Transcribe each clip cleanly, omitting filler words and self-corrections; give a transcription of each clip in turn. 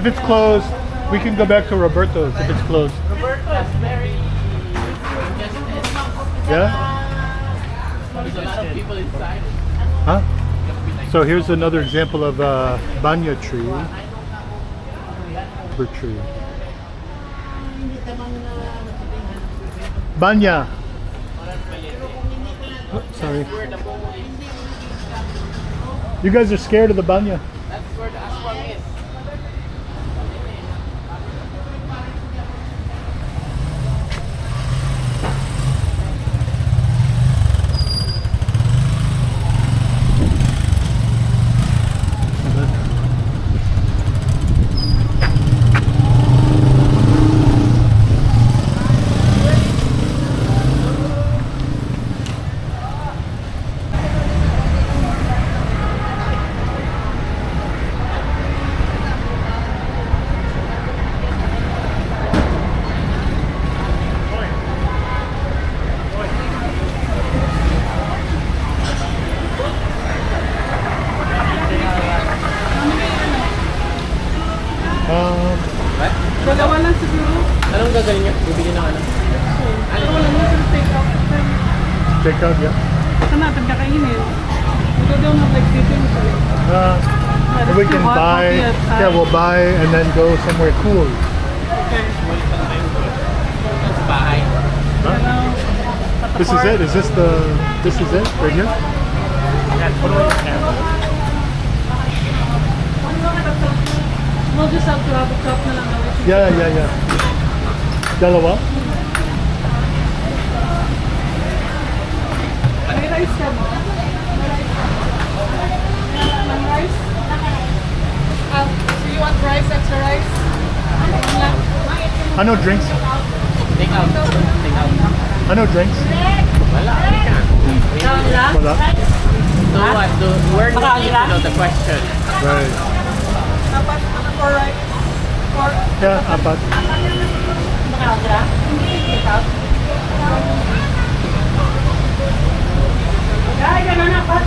If it's closed, we can go back to Roberto's if it's closed. Roberto's very Yeah? There's a lot of people inside. Huh? So here's another example of a Banyan tree. Bird tree. Banyan. Oh, sorry. You guys are scared of the Banyan. That's where the aswang is. Dalawa lang siguro. Anong gagawin niyo? Bibili ng ano? Dalawa lang yung take out. Check out, yeah. Saan natin kakainin? Ito daw na like sitting. We can buy, yeah, we'll buy and then go somewhere cool. Okay. Sa bahay. Huh? This is it? Is this it right here? That's what we're We'll just have to have a cup na lang. Yeah. Dalawa? May rice ka mo? May rice? So you want rice, extra rice? I know drinks. Take out. Take out. I know drinks. Wala. Wala. So what? Where do you need to know the question? Right. Dapat for rice? For Yeah, apat. Ay, ganun apat.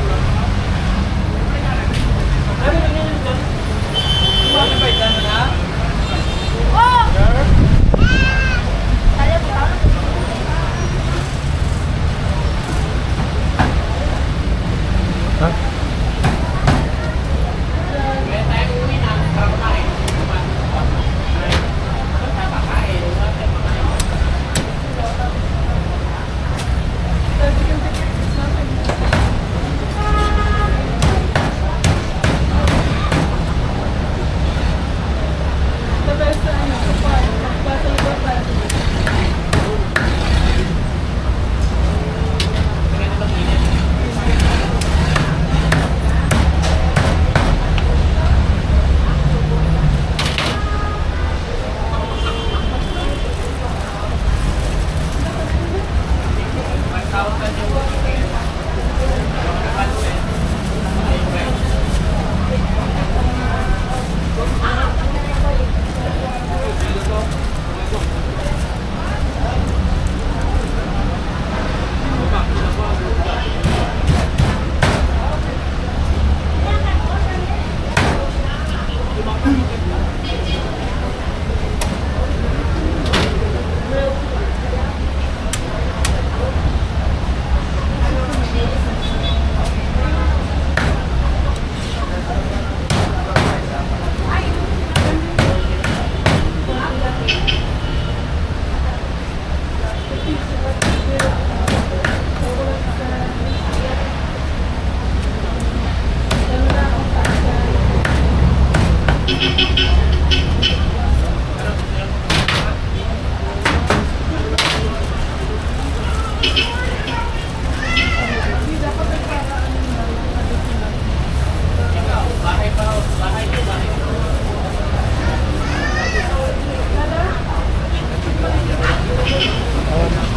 Huh?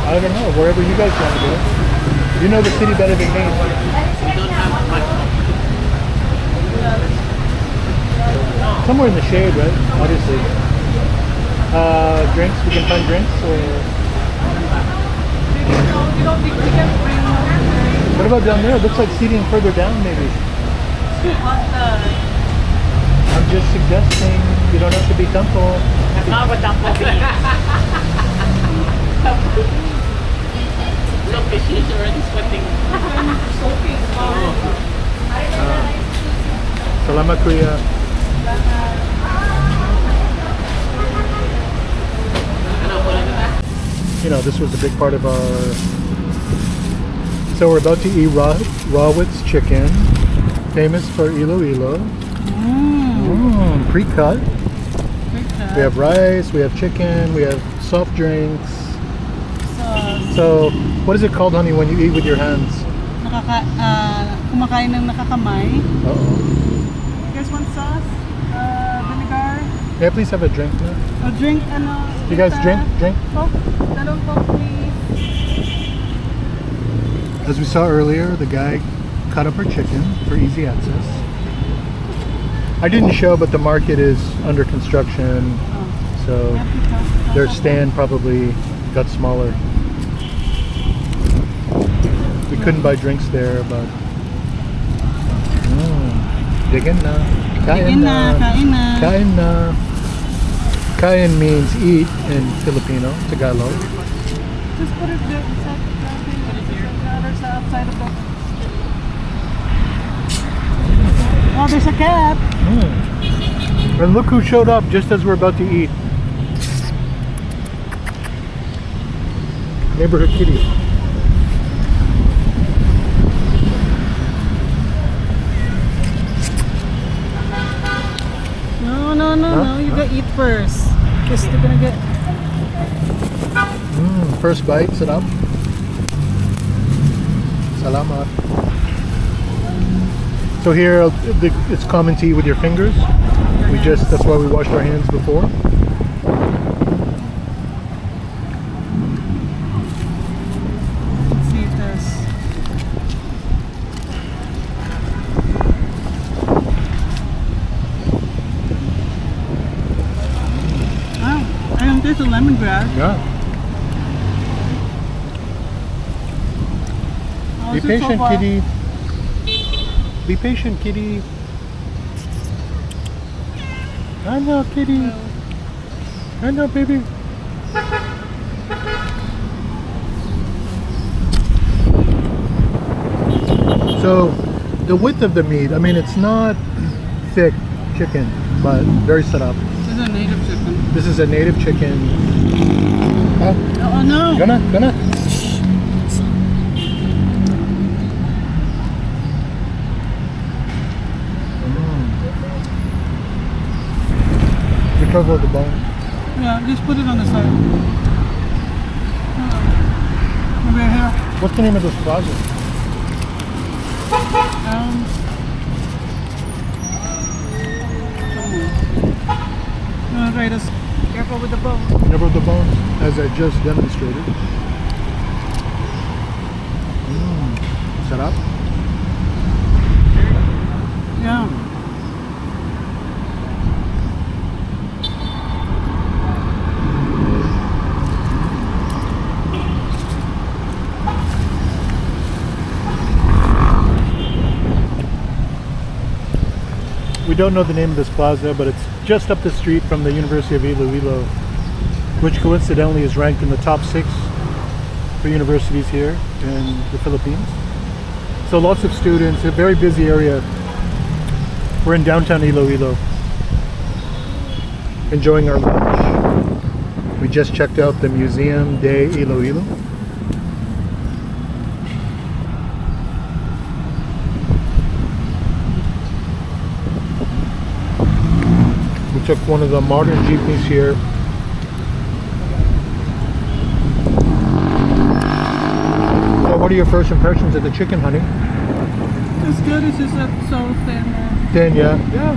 I don't know, wherever you guys want to go. You know the city better than me. Somewhere in the shade, right? Obviously. Drinks, we can find drinks or... What about down there? It looks like seating further down maybe. I'm I'm just suggesting. You don't have to be Temple. How about that coffee? Look, she's already sweating. Soaking. Salamat kuya. You know, this was a big part of our... So we're about to eat Rawits chicken, famous for Iloilo. Pre-cut. We have rice, we have chicken, we have soft drinks. So, what is it called, honey, when you eat with your hands? Kumakain ng nakakamay. Uh-oh. You guys want sauce? Vinegar? May I please have a drink now? A drink, ano? You guys drink? Coke? Dalawang Coke, please. As we saw earlier, the guy cut up our chicken for easy access. I didn't show, but the market is under construction, so their stand probably got smaller. We couldn't buy drinks there, but digin na. Kain na. Kain na. Kain na. Kain means eat in Filipino, Tagalog. Just put it there. The other side of the... Oh, there's a cat. And look who showed up just as we're about to eat. Neighborhood kitty. No. You gotta eat first. Because they're gonna get... First bite, sit up. Salamat. So here, it's common to eat with your fingers. That's why we washed our hands before. Let's see if there's... Oh, I don't taste the lemongrass. Yeah. Be patient, kitty. Be patient, kitty. I know, kitty. I know, baby. So, the width of the meat, I mean, it's not thick chicken, but very set up. This is a native chicken. This is a native chicken. Oh, no. Gonna. Cover the bone. Yeah, just put it on the side. Maybe here. What's the name of this plaza? Right, just careful with the bone. Cover the bone, as I just demonstrated. Set up. Yeah. We don't know the name of this plaza, but it's just up the street from the University of Iloilo, which coincidentally is ranked in the top 6 for universities here in the Philippines. So lots of students, a very busy area. We're in downtown Iloilo, enjoying our lunch. We just checked out the Museum de Iloilo. We took one of the modern jeepneys here. So what are your first impressions of the chicken, honey? It's good, it's just so thin. Thin, yeah? Yeah.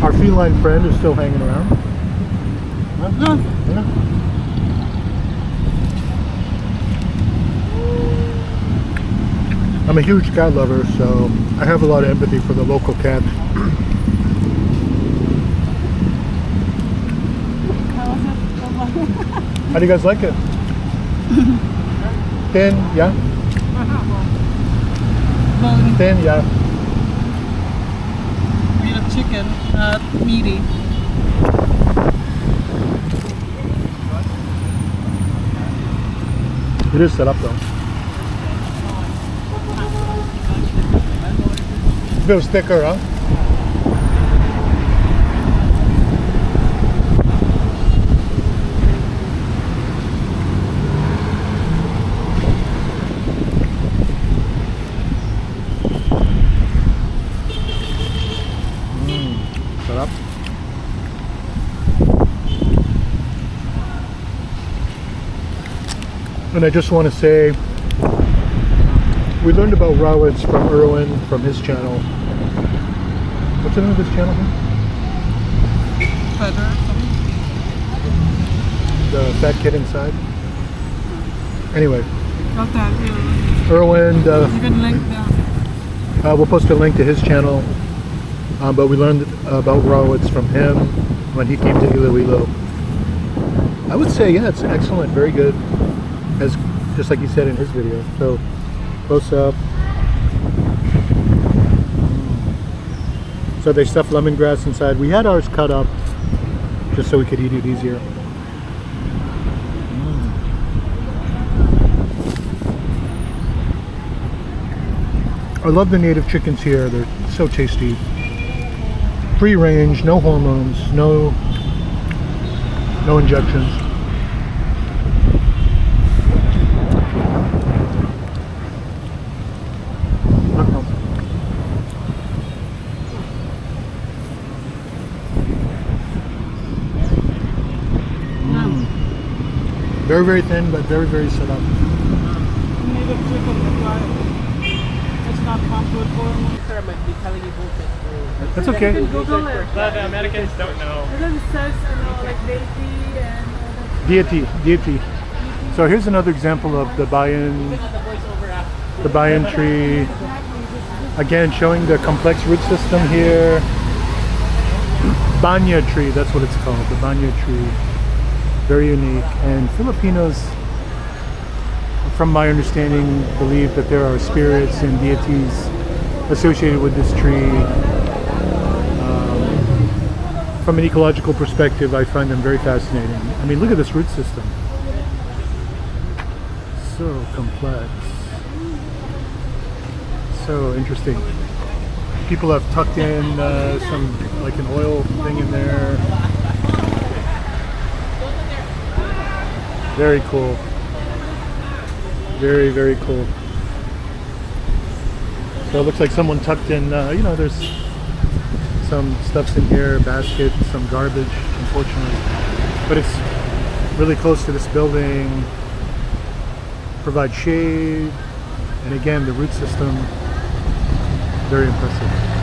Our feline friend is still hanging around. No. Yeah. I'm a huge cat lover, so I have a lot of empathy for the local cat. How do you guys like it? Thin, yeah? Bone, Thin, yeah. made of chicken, not meaty. It is set up though. Feels thicker, huh? Set up. And I just want to say, we learned about Rawits from Erwin from his channel. What's the name of his channel? Feather. The fat kid inside. Anyway, Got that, yeah. Erwin, You can link down. we'll post a link to his channel. But we learned about Rawits from him when he came to Iloilo. I would say, yeah, it's excellent, very good, as just like he said in his video. So, close up. So they stuffed lemongrass inside. We had ours cut up just so we could eat it easier. I love the native chickens here. They're so tasty. Free range, no hormones, no injections. Very, very thin, but very, very set up. Made of chicken, that's why it's not comfort for me. Sir, I might be telling you bullshit. That's okay. You can Google it. But the Americans don't know. And then it says, like baby and all that. Deity. So here's another example of the Banyan, The voiceover after. the Banyan tree. Again, showing the complex root system here. Banyan tree, that's what it's called, the Banyan tree. Very unique. And Filipinos, from my understanding, believe that there are spirits and deities associated with this tree. From an ecological perspective, I find them very fascinating. I mean, look at this root system. So complex. So interesting. People have tucked in some, like an oil thing in there. Very cool. Very, very cool. So it looks like someone tucked in, you know, there's some stuff's in here, basket, some garbage, unfortunately. But it's really close to this building, provides shade, and again, the root system, very impressive.